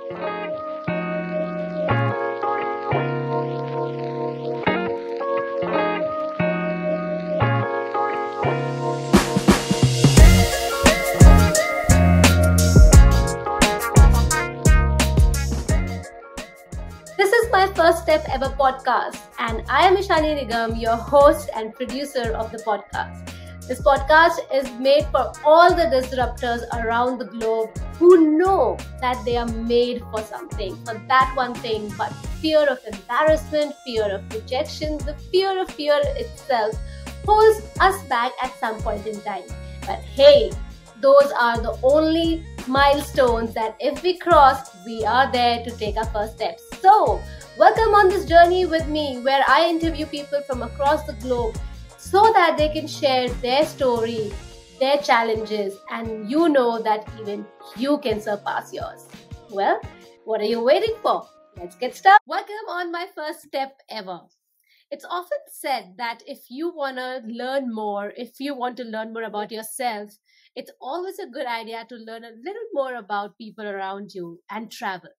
This is my first step ever podcast, and I am Ishani Nigam, your host and producer of the podcast. This podcast is made for all the disruptors around the globe who know that they are made for something, for that one thing, but fear of embarrassment, fear of rejection, the fear of fear itself holds us back at some point in time. But hey, those are the only milestones that if we cross, we are there to take our first steps. So, welcome on this journey with me where I interview people from across the globe so that they can share their story, their challenges, and you know that even you can surpass yours. Well, what are you waiting for? Let's get started. Welcome on my first step ever. It's often said that if you want to learn more, about yourself, it's always a good idea to learn a little more about people around you and travel.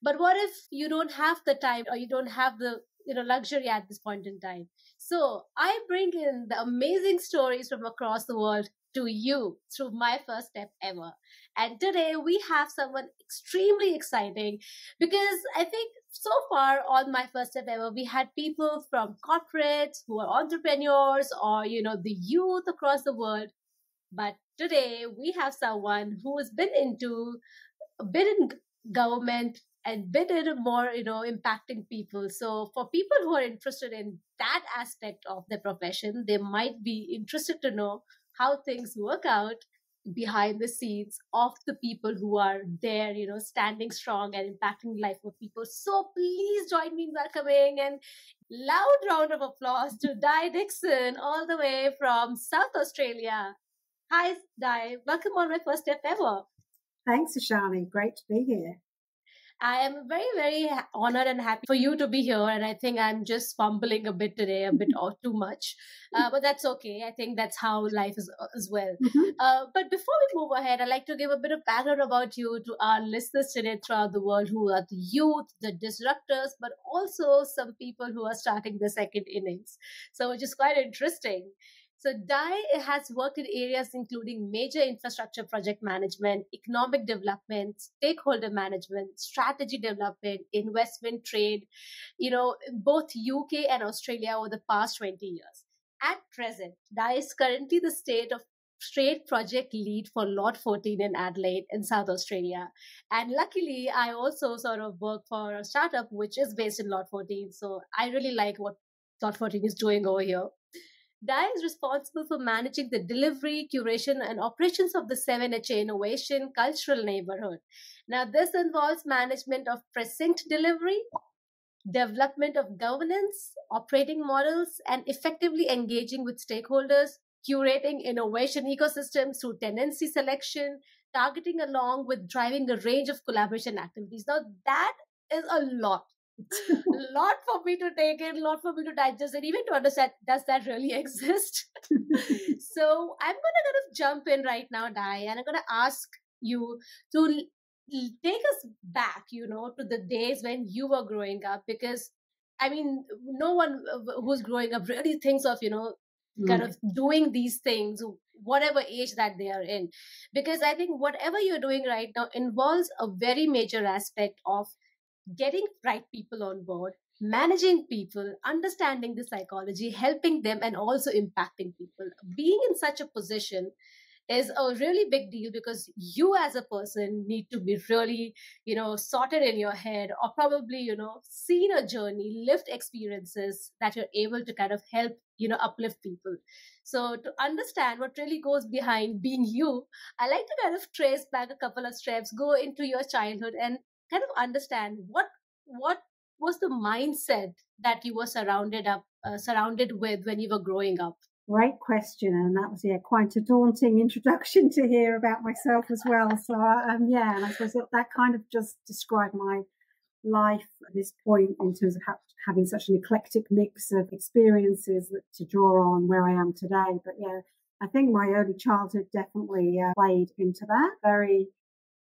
But what if you don't have the time or you don't have the luxury at this point in time? So I bring in the amazing stories from across the world to you through my first step ever. And today we have someone extremely exciting because I think so far on my first step ever, we had people from corporates who are entrepreneurs or, the youth across the world. But today we have someone who has been a bit in government and bit in more, impacting people. So for people who are interested in that aspect of their profession, they might be interested to know how things work out behind the scenes of the people who are there, standing strong and impacting the life of people. So please join me in welcoming and loud round of applause to Diane Dixon all the way from South Australia. Hi, Di. Welcome on my first step ever. Thanks, Ishani. Great to be here. I am very, very honored and happy for you to be here. And I think I'm just fumbling a bit today, a bit or too much. But that's okay. I think that's how life is as well. Mm-hmm. But before we move ahead, I'd like to give a bit of background about you to our listeners today throughout the world who are the youth, the disruptors, but also some people who are starting the second innings. So which is quite interesting. So Di has worked in areas including major infrastructure project management, economic development, stakeholder management, strategy development, investment, trade, both UK and Australia over the past 20 years. At present, Di is currently the state project lead for Lot 14 in Adelaide in South Australia. And luckily, I also sort of work for a startup which is based in Lot 14. So I really like what Lot 14 is doing over here. Di is responsible for managing the delivery, curation, and operations of the 7HA Innovation Cultural Neighborhood. Now, this involves management of precinct delivery, development of governance, operating models, and effectively engaging with stakeholders, curating innovation ecosystems through tenancy selection, targeting along with driving a range of collaboration activities. Now, that is a lot. A lot for me to take in, a lot for me to digest, and even to understand, does that really exist? So I'm going to kind of jump in right now, Di, and I'm going to ask you to take us back, to the days when you were growing up, because I mean, no one who's growing up really thinks of, kind of doing these things, whatever age that they are in. Because I think whatever you're doing right now involves a very major aspect of getting right people on board, managing people, understanding the psychology, helping them, and also impacting people. Being in such a position is a really big deal because you as a person need to be really, sorted in your head or probably, seen a journey, lived experiences that you're able to kind of help, uplift people. So to understand what really goes behind being you, I like to kind of trace back a couple of steps, go into your childhood and kind of understand what was the mindset that you were surrounded with when you were growing up. Great question, and that was quite a daunting introduction to hear about myself as well. So and I suppose that kind of just described my life at this point in terms of having such an eclectic mix of experiences to draw on where I am today. But I think my early childhood definitely played into that. Very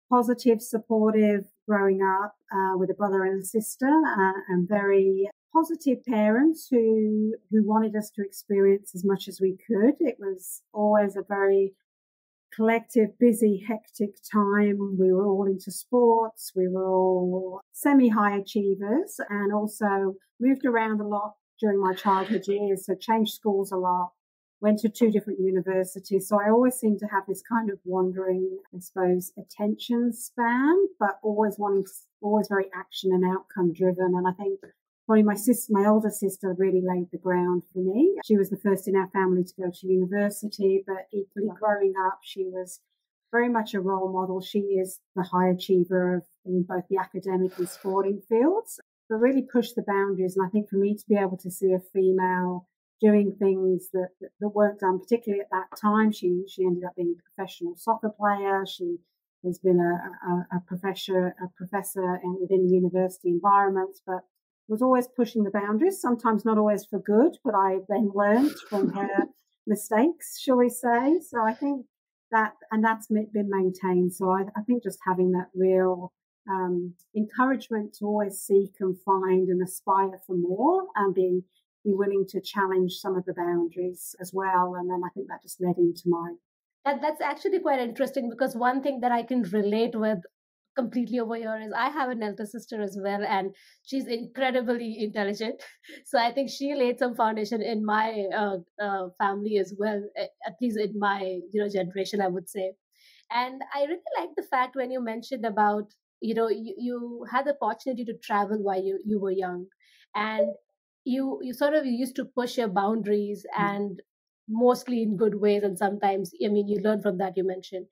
positive, supportive growing up with a brother and a sister, and very positive parents who wanted us to experience as much as we could. It was always a very collective, busy, hectic time. We were all into sports. We were all semi-high achievers, and also moved around a lot during my childhood years. So changed schools a lot, went to 2 different universities. So I always seemed to have this kind of wandering, I suppose, attention span, but always very action and outcome driven. And I think probably my older sister really laid the ground for me. She was the first in our family to go to university, but equally growing up, she was very much a role model. She is the high achiever in both the academic and sporting fields, but really pushed the boundaries. And I think for me to be able to see a female doing things that weren't done, particularly at that time, she ended up being a professional soccer player. She has been a professor within university environments, but was always pushing the boundaries, sometimes not always for good, but I then learned from her mistakes, shall we say. So I think that's been maintained. So I think just having that real encouragement to always seek and find and aspire for more, and be willing to challenge some of the boundaries as well. And then I think that just led into mine. That's actually quite interesting, because one thing that I can relate with completely over here is I have an elder sister as well, and she's incredibly intelligent. So I think she laid some foundation in my family as well, at least in my generation, I would say. And I really like the fact when you mentioned about you had the opportunity to travel while you were young, and you sort of used to push your boundaries, and mostly in good ways, and sometimes you learn from that. You mentioned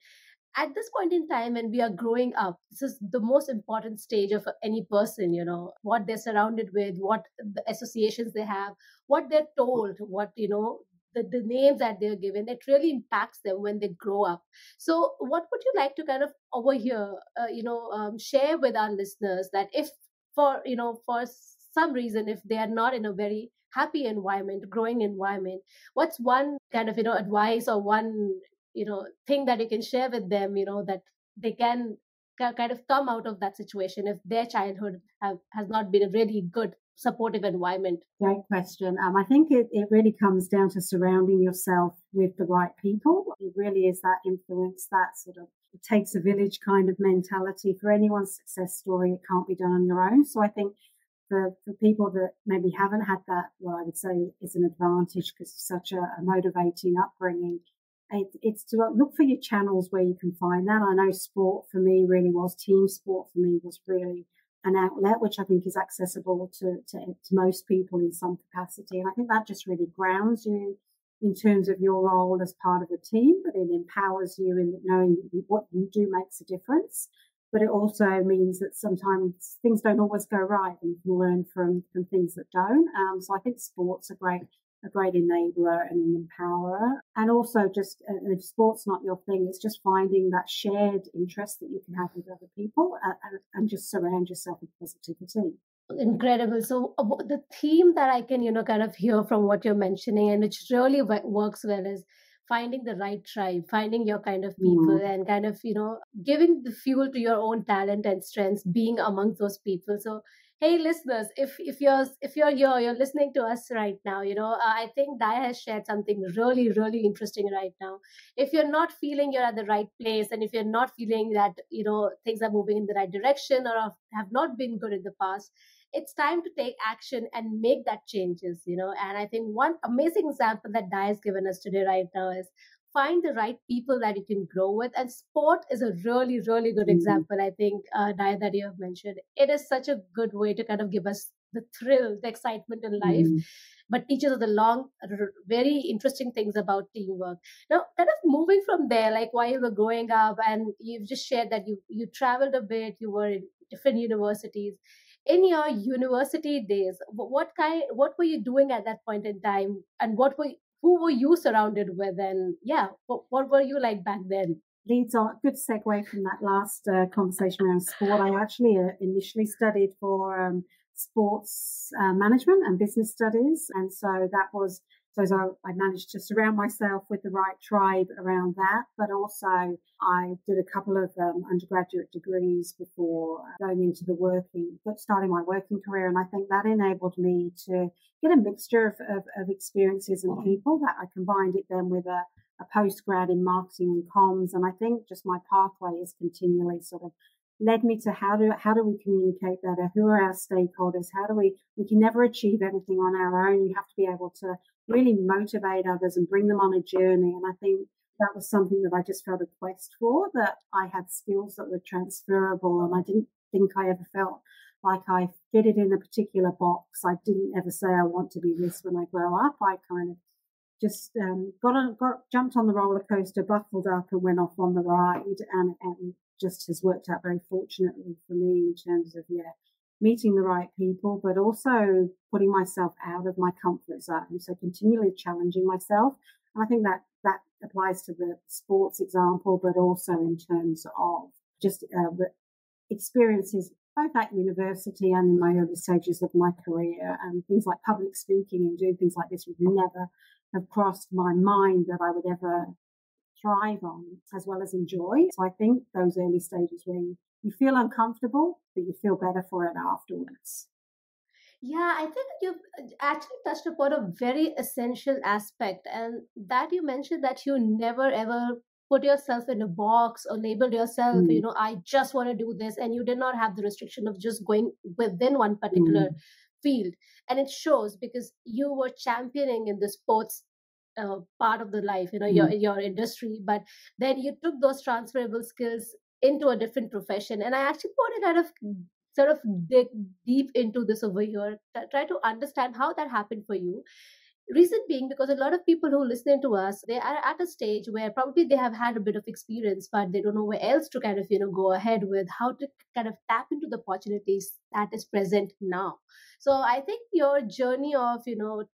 at this point in time when we are growing up, this is the most important stage of any person, what they're surrounded with, what the associations they have, what they're told, what the names that they're given, it really impacts them when they grow up. So what would you like to kind of over here share with our listeners, that if for some reason, if they are not in a very happy environment, growing environment, what's one kind of advice, or one thing that you can share with them, that they can kind of come out of that situation if their childhood has not been a really good supportive environment? Great question. I think it really comes down to surrounding yourself with the right people. It really is that influence, that sort of it takes a village kind of mentality. For anyone's success story, it can't be done on your own. So I think for people that maybe haven't had that, what I would say is an advantage because it's such a motivating upbringing, it's to look for your channels where you can find that. I know sport for me really was, team sport for me was really an outlet, which I think is accessible to most people in some capacity. And I think that just really grounds you in terms of your role as part of a team, but it empowers you in knowing that what you do makes a difference. But it also means that sometimes things don't always go right, and you can learn from things that don't. So I think sport's a great enabler and an empowerer. And also just, if sport's not your thing, it's just finding that shared interest that you can have with other people, and just surround yourself with positivity. Incredible. So the theme that I can, kind of hear from what you're mentioning, and which really works well, is finding the right tribe, finding your kind of people, and kind of, giving the fuel to your own talent and strengths, being amongst those people. So hey listeners, if you're here, you're listening to us right now, I think Dia has shared something really, really interesting right now. If you're not feeling you're at the right place, and if you're not feeling that things are moving in the right direction, or have not been good in the past, it's time to take action and make that changes, and I think one amazing example that Dia has given us today right now is find the right people that you can grow with. And sport is a really, really good example, I think, Dia, that you have mentioned. It is such a good way to kind of give us the thrill, the excitement in life, but teaches us the very interesting things about teamwork. Now, kind of moving from there, like while you were growing up, and you've just shared that you traveled a bit, you were in different universities. In your university days, what were you doing at that point in time, and who were you surrounded with, and what were you like back then? Leads on, good segue from that last conversation around sport. I actually initially studied for sports management and business studies, and so that was So I managed to surround myself with the right tribe around that. But also I did a couple of undergraduate degrees before starting my working career. And I think that enabled me to get a mixture of experiences and people that I combined it then with a postgrad in marketing and comms. And I think just my pathway is continually sort of led me to how do we communicate better? Who are our stakeholders? We can never achieve anything on our own. You have to be able to really motivate others and bring them on a journey. And I think that was something that I just felt a quest for, that I had skills that were transferable, and I didn't think I ever felt like I fitted in a particular box. I didn't ever say I want to be this when I grow up. I kind of just jumped on the roller coaster, buckled up, and went off on the ride, and just has worked out very fortunately for me in terms of meeting the right people, but also putting myself out of my comfort zone. So continually challenging myself. And I think that applies to the sports example, but also in terms of just experiences both at university and in my early stages of my career, and things like public speaking and doing things like this would never have crossed my mind that I would ever thrive on as well as enjoy. So I think those early stages where you feel uncomfortable, but you feel better for it afterwards. Yeah, I think you've actually touched upon a very essential aspect, and that you mentioned that you never ever put yourself in a box or labeled yourself, I just want to do this, and you did not have the restriction of just going within one particular field. And it shows because you were championing in the sports part of the life, your industry, but then you took those transferable skills into a different profession. And I actually want to kind of sort of dig deep into this over here, try to understand how that happened for you. Reason being, because a lot of people who listen to us, they are at a stage where probably they have had a bit of experience, but they don't know where else to kind of, go ahead with, how to kind of tap into the opportunities that is present now. So I think your journey of,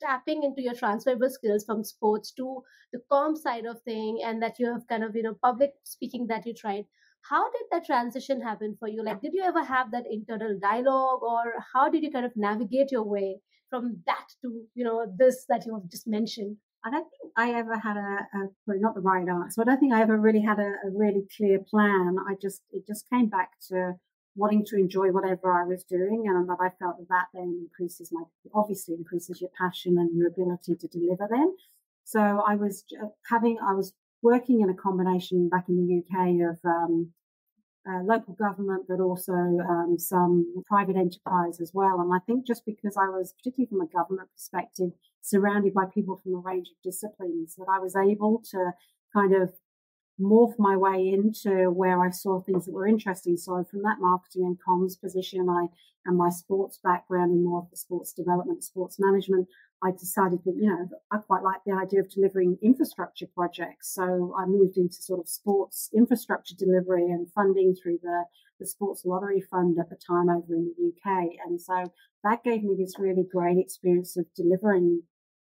tapping into your transferable skills from sports to the comm side of thing, and that you have kind of, public speaking that you tried. How did that transition happen for you? Like, did you ever have that internal dialogue, or how did you kind of navigate your way from that to this that you have just mentioned? I don't think I ever had probably not the right answer. I don't think I ever really had a really clear plan. It just came back to wanting to enjoy whatever I was doing, and that I felt that then obviously increases your passion and your ability to deliver then. So I was working in a combination back in the UK of local government, but also some private enterprise as well. And I think just because I was, particularly from a government perspective, surrounded by people from a range of disciplines, that I was able to kind of morph my way into where I saw things that were interesting. So from that marketing and comms position, and my sports background in more of the sports development, sports management, I decided that, I quite like the idea of delivering infrastructure projects. So I moved into sort of sports infrastructure delivery and funding through the Sports Lottery Fund at the time over in the UK. And so that gave me this really great experience of delivering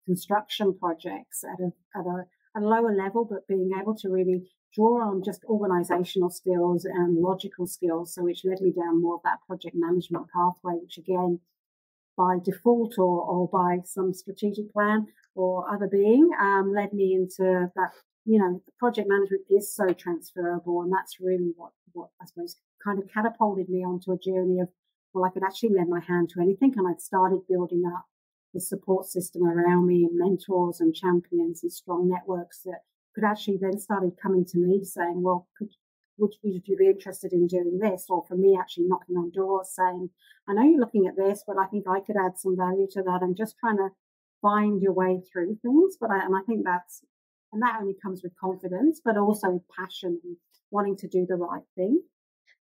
construction projects at a lower level, but being able to really draw on just organizational skills and logical skills. So which led me down more of that project management pathway, which again, by default or by some strategic plan or other being, led me into that, project management is so transferable. And that's really what I suppose kind of catapulted me onto a journey of, well, I could actually lend my hand to anything. And I'd started building up the support system around me, and mentors and champions and strong networks that could actually then started coming to me saying, well, would you be interested in doing this? Or for me, actually knocking on doors saying, I know you're looking at this, but I think I could add some value to that, and just trying to find your way through things. But I think that only comes with confidence, but also with passion and wanting to do the right thing.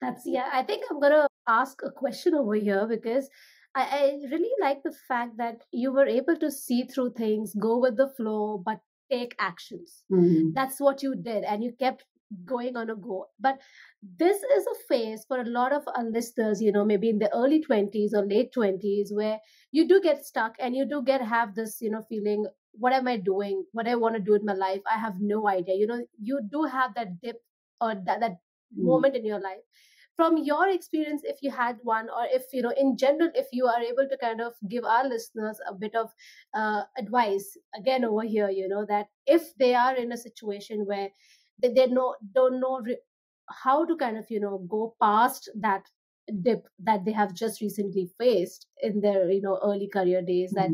I think I'm going to ask a question over here, because I really like the fact that you were able to see through things, go with the flow, but take actions. That's what you did, and you kept going on a go. But this is a phase for a lot of our listeners, maybe in the early 20s or late 20s, where you do get stuck and you do have this, feeling, what am I doing? What I want to do in my life? I have no idea. You do have that dip or that moment in your life from your experience, if you had one, or if in general, if you are able to kind of give our listeners a bit of advice again over here, that if they are in a situation where they don't know how to kind of go past that dip that they have just recently faced in their early career days, that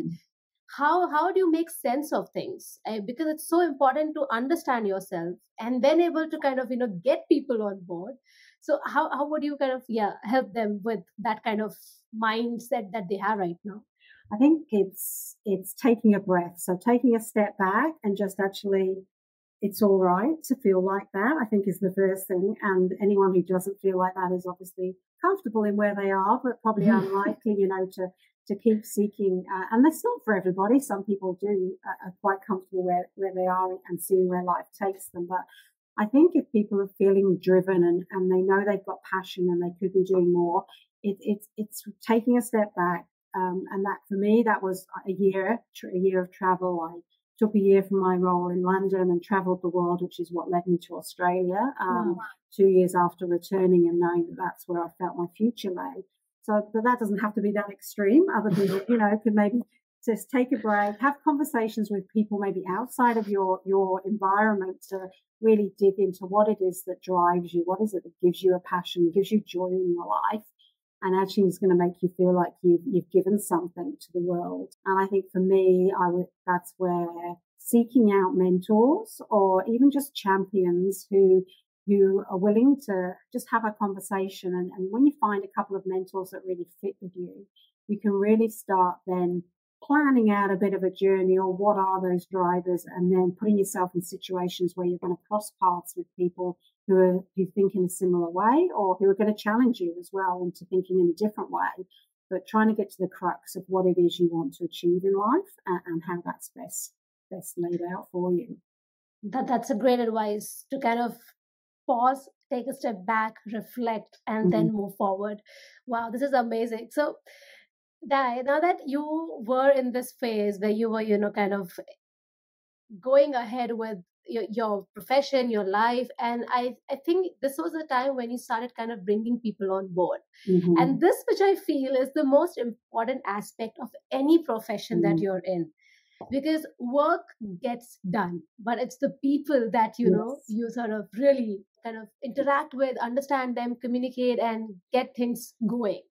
how do you make sense of things? Because it's so important to understand yourself and then able to kind of get people on board. So how would you kind of help them with that kind of mindset that they have right now? I think it's taking a breath. So taking a step back and just actually, it's all right to feel like that, I think, is the first thing. And anyone who doesn't feel like that is obviously comfortable in where they are, but probably unlikely, to keep seeking. And that's not for everybody. Some people are quite comfortable where they are and seeing where life takes them. But I think if people are feeling driven and they know they've got passion and they could be doing more, it's taking a step back. And that, for me, that was a year of travel. I took a year from my role in London and travelled the world, which is what led me to Australia 2 years after returning and knowing that that's where I felt my future lay. So, but that doesn't have to be that extreme. Other people, could maybe just take a break, have conversations with people maybe outside of your environment to really dig into what it is that drives you, what is it that gives you a passion, gives you joy in your life, and actually is going to make you feel like you've given something to the world. And I think for me, that's where seeking out mentors or even just champions who are willing to just have a conversation. And when you find a couple of mentors that really fit with you, you can really start then planning out a bit of a journey, or what are those drivers, and then putting yourself in situations where you're going to cross paths with people who think in a similar way, or who are going to challenge you as well into thinking in a different way, but trying to get to the crux of what it is you want to achieve in life and how that's best laid out for you. That's a great advice, to kind of pause, take a step back, reflect, and then move forward. Wow, this is amazing. So Di, now that you were in this phase where you were, kind of going ahead with your profession, your life, and I think this was a time when you started kind of bringing people on board. And this, which I feel is the most important aspect of any profession that you're in, because work gets done, but it's the people that you sort of really kind of interact with, understand them, communicate, and get things going.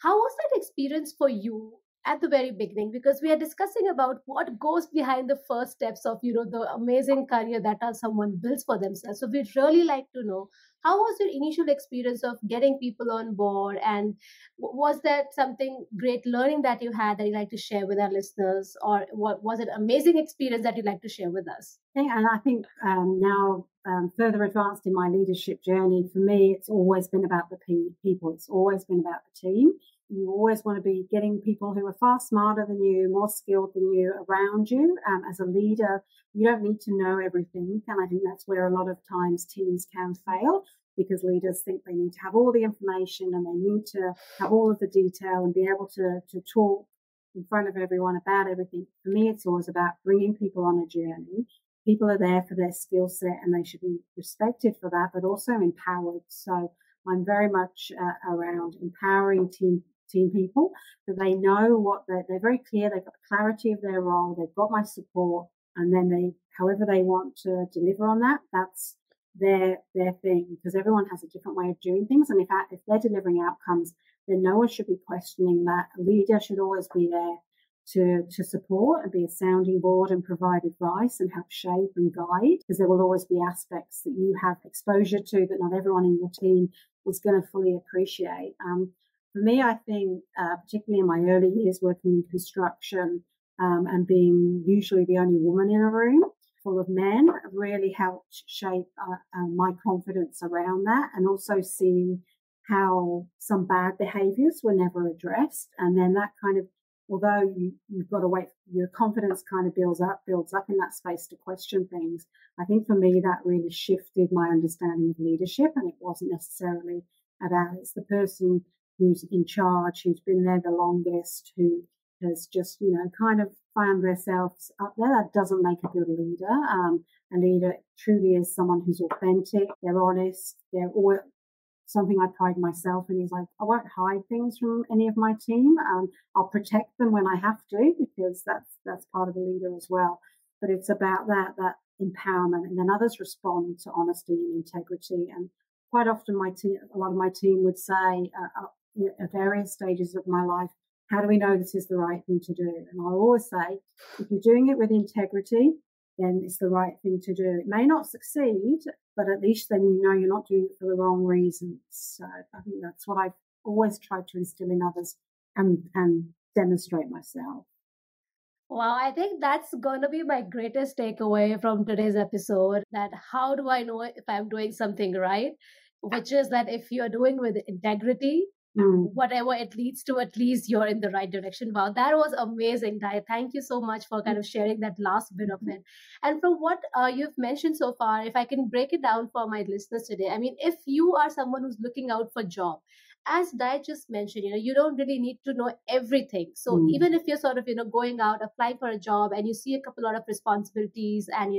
How was that experience for you at the very beginning? Because we are discussing about what goes behind the first steps of the amazing career that someone builds for themselves. So we'd really like to know, how was your initial experience of getting people on board, and was that something great learning that you had that you'd like to share with our listeners, or what was it amazing experience that you'd like to share with us? And I think now further advanced in my leadership journey, for me, it's always been about the people. It's always been about the team. You always want to be getting people who are far smarter than you, more skilled than you around you. As a leader, you don't need to know everything. And I think that's where a lot of times teams can fail, because leaders think they need to have all the information and they need to have all of the detail and be able to talk in front of everyone about everything. For me, it's always about bringing people on a journey. People are there for their skill set and they should be respected for that, but also empowered. So I'm very much around empowering team people, that they know they're very clear, they've got the clarity of their role, they've got my support, and then however they want to deliver on that, that's their thing, because everyone has a different way of doing things. And if they're delivering outcomes, then no one should be questioning that. A leader should always be there to support and be a sounding board and provide advice and help shape and guide, because there will always be aspects that you have exposure to that not everyone in your team is going to fully appreciate. For me, I think, particularly in my early years working in construction and being usually the only woman in a room full of men, really helped shape my confidence around that, and also seeing how some bad behaviours were never addressed. And then that kind of, although you've got to wait, your confidence kind of builds up in that space to question things. I think for me that really shifted my understanding of leadership, and it wasn't necessarily about it's the person who's in charge, who's been there the longest, who has just, kind of found themselves up there. That doesn't make a good leader. A leader truly is someone who's authentic, they're honest, they're all something I pride myself in is I won't hide things from any of my team. I'll protect them when I have to, because that's part of a leader as well. But it's about that empowerment, and then others respond to honesty and integrity. And quite often a lot of my team would say at various stages of my life, how do we know this is the right thing to do? And I'll always say, if you're doing it with integrity, then it's the right thing to do. It may not succeed, but at least then you know you're not doing it for the wrong reasons. So I think that's what I've always tried to instill in others and demonstrate myself. Well, I think that's going to be my greatest takeaway from today's episode, that how do I know if I'm doing something right? Which is that if you're doing with integrity, whatever it leads to, at least you're in the right direction. Wow, that was amazing, Di. Thank you so much for kind of sharing that last bit of it. And from what you've mentioned so far, if I can break it down for my listeners today, I mean, if you are someone who's looking out for a job, as Di just mentioned, you don't really need to know everything. So even if you're sort of, going out, applying for a job, and you see a couple lot of responsibilities and,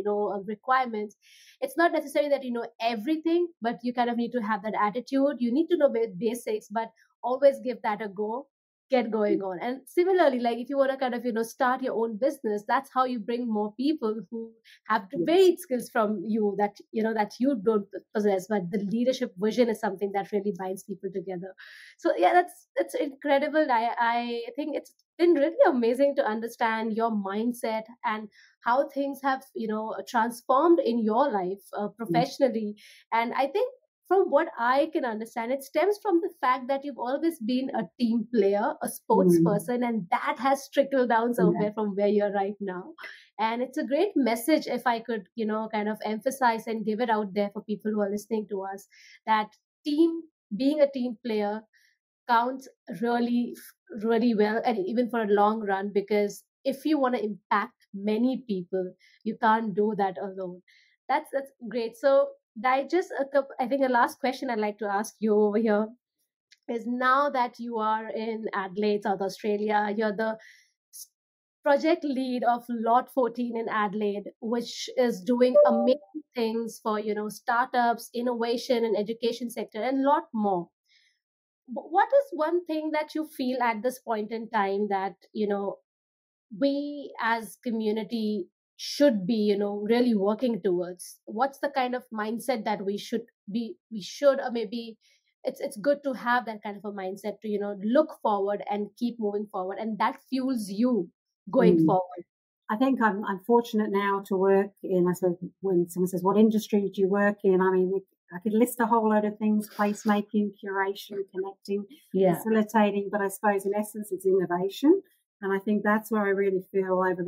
requirements, it's not necessary that you know everything, but you kind of need to have that attitude. You need to know basics, but always give that a go, get going on. And similarly, like if you want to kind of start your own business, that's how you bring more people who have varied skills from you that that you don't possess, but the leadership vision is something that really binds people together. So yeah, that's incredible. I think it's been really amazing to understand your mindset and how things have transformed in your life professionally. And I think from what I can understand, it stems from the fact that you've always been a team player, a sports person, and that has trickled down somewhere from where you're right now. And it's a great message, if I could, kind of emphasize and give it out there for people who are listening to us, that being a team player counts really, really well, and even for a long run, because if you want to impact many people, you can't do that alone. That's great. So I think the last question I'd like to ask you over here is, now that you are in Adelaide, South Australia, you're the project lead of Lot 14 in Adelaide, which is doing amazing things for, startups, innovation and education sector, and a lot more. What is one thing that you feel at this point in time that, we as community should be really working towards? What's the kind of mindset that we should, or maybe it's good to have that kind of a mindset to look forward and keep moving forward, and that fuels you going forward? I think I'm fortunate now to work in, I suppose, when someone says, what industry do you work in? I mean, I could list a whole load of things: placemaking, curation, connecting, facilitating, but I suppose in essence it's innovation. And I think that's where I really feel over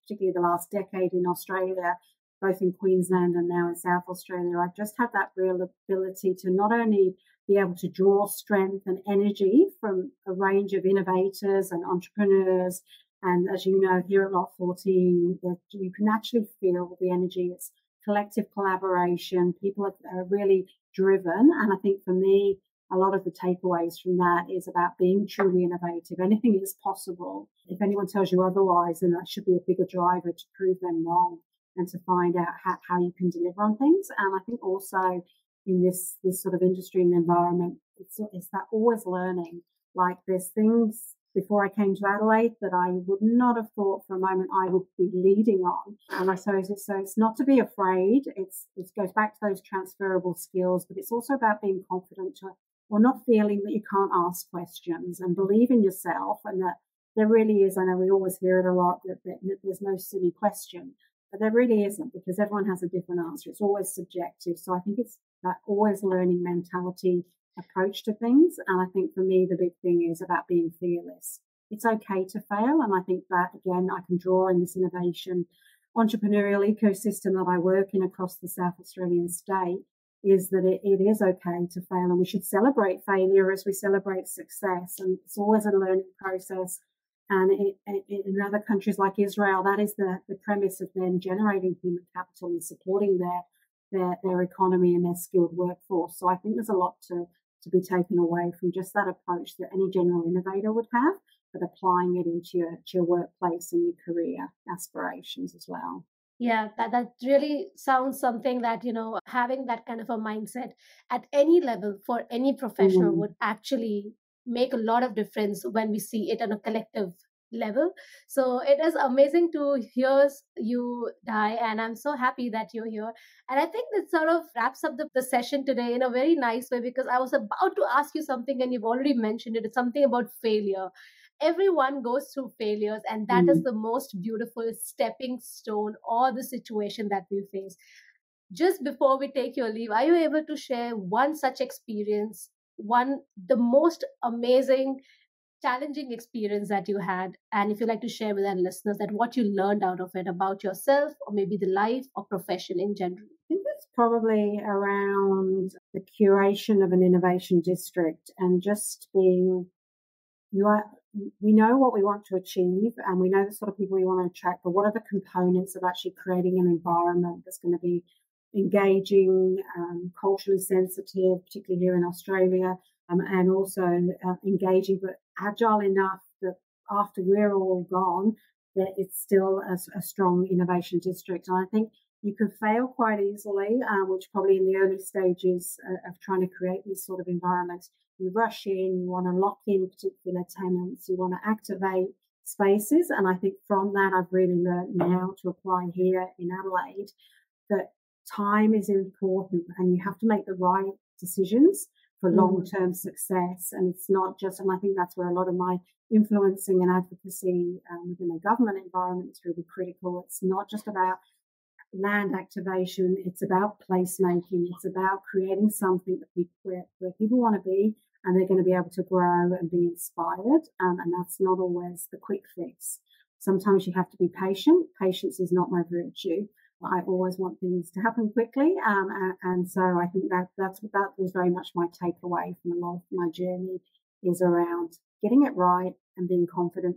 particularly the last decade in Australia, both in Queensland and now in South Australia, I've just had that real ability to not only be able to draw strength and energy from a range of innovators and entrepreneurs, and as you know, here at Lot 14, that you can actually feel the energy. It's collective collaboration. People are really driven. And I think for me, a lot of the takeaways from that is about being truly innovative. Anything is possible. If anyone tells you otherwise, then that should be a bigger driver to prove them wrong and to find out how you can deliver on things. And I think also in this sort of industry and environment, it's that always learning. Like there's things before I came to Adelaide that I would not have thought for a moment I would be leading on. And I suppose it's not to be afraid. It goes back to those transferable skills, but it's also about being confident or not feeling that you can't ask questions, and believe in yourself, and that there really is, I know we always hear it a lot, that there's no silly question, but there really isn't, because everyone has a different answer. It's always subjective. So I think it's that always learning mentality approach to things. And I think for me, the big thing is about being fearless. It's okay to fail. And I think that, again, I can draw in this innovation entrepreneurial ecosystem that I work in across the South Australian state, is that it is okay to fail, and we should celebrate failure as we celebrate success. And it's always a learning process. And in other countries like Israel, that is the premise of them generating human capital and supporting their economy and their skilled workforce. So I think there's a lot to be taken away from just that approach that any general innovator would have, but applying it into your workplace and your career aspirations as well. Yeah, that really sounds something that, having that kind of a mindset at any level for any professional Mm. would actually make a lot of difference when we see it on a collective level. So it is amazing to hear you, Dai, and I'm so happy that you're here. And I think that sort of wraps up the session today in a very nice way, because I was about to ask you something and you've already mentioned it. It's something about failure. Everyone goes through failures, and that is Mm. the most beautiful stepping stone or the situation that we face. Just before we take your leave, are you able to share one such experience, one the most amazing challenging experience that you had, and if you like to share with our listeners that what you learned out of it about yourself or maybe the life or profession in general? I think it's probably around the curation of an innovation district and just being, you are, we know what we want to achieve and we know the sort of people we want to attract, but what are the components of actually creating an environment that's going to be engaging, culturally sensitive, particularly here in Australia, and also engaging but agile enough that after we're all gone, that it's still a strong innovation district. And I think you can fail quite easily, which probably in the early stages of trying to create these sort of environments, you rush in, you want to lock in particular tenants, you want to activate spaces. And I think from that, I've really learned now to apply here in Adelaide that time is important and you have to make the right decisions for long-term success. And it's not just, and I think that's where a lot of my influencing and advocacy within a government environment is really critical. It's not just about land activation, it's about placemaking, it's about creating something that where people want to be and they're going to be able to grow and be inspired. And that's not always the quick fix. Sometimes you have to be patient. Patience is not my virtue. I always want things to happen quickly. And so I think that was very much my takeaway from a lot of my journey is around getting it right and being confident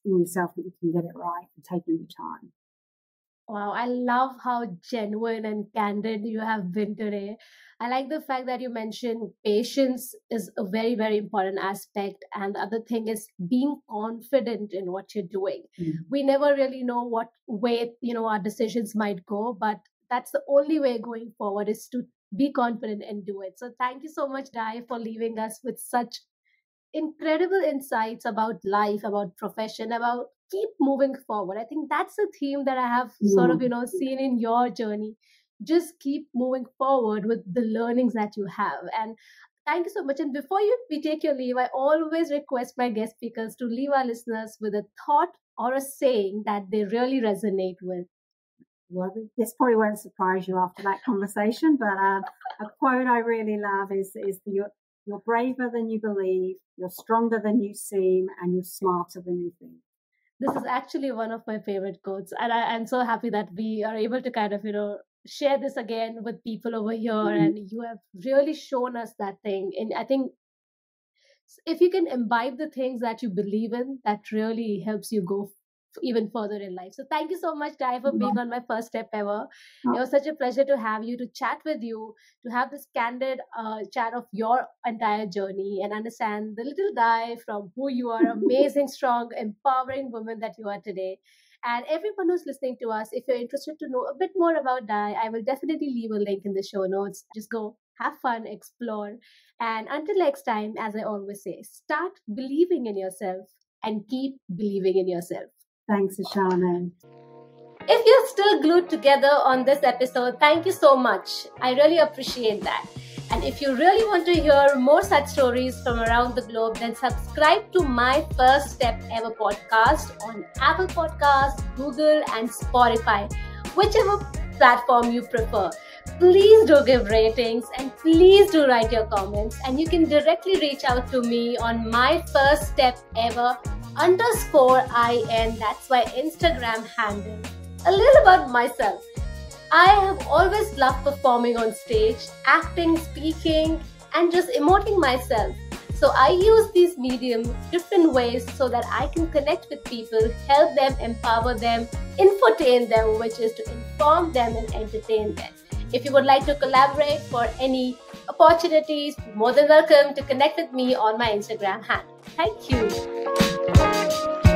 in yourself that you can get it right and taking your time. Wow, I love how genuine and candid you have been today. I like the fact that you mentioned patience is a very, very important aspect. And the other thing is being confident in what you're doing. We never really know what way, our decisions might go, but that's the only way going forward is to be confident and do it. So thank you so much, Dai, for leaving us with such incredible insights about life, about profession, about keep moving forward. I think that's a theme that I have sort of, seen in your journey. Just keep moving forward with the learnings that you have. And thank you so much. And before we take your leave, I always request my guest speakers to leave our listeners with a thought or a saying that they really resonate with. Well, this probably won't surprise you after that conversation, but a quote I really love is you're braver than you believe, you're stronger than you seem, and you're smarter than you think. This is actually one of my favorite quotes. And I'm so happy that we are able to kind of, share this again with people over here. And you have really shown us that thing. And I think if you can imbibe the things that you believe in, that really helps you go even further in life. So thank you so much, Dai, for being on my first step ever. It was such a pleasure to have you, to chat with you, to have this candid chat of your entire journey and understand the little Dai from who you are, amazing, strong, empowering woman that you are today. And everyone who's listening to us, if you're interested to know a bit more about Dai, I will definitely leave a link in the show notes. Just go have fun, explore. And until next time, as I always say, start believing in yourself and keep believing in yourself. Thanks, Ashana. If you're still glued together on this episode, thank you so much. I really appreciate that. And if you really want to hear more such stories from around the globe, then subscribe to my First Step Ever podcast on Apple Podcasts, Google, and Spotify, whichever platform you prefer. Please do give ratings and please do write your comments. And you can directly reach out to me on my First Step Ever _IN. That's my Instagram handle. A little about myself. I have always loved performing on stage, acting, speaking, and just emoting myself. So I use these mediums different ways so that I can connect with people, help them, empower them, infotain them, which is to inform them and entertain them. If you would like to collaborate for any opportunities, more than welcome to connect with me on my Instagram handle. Thank you.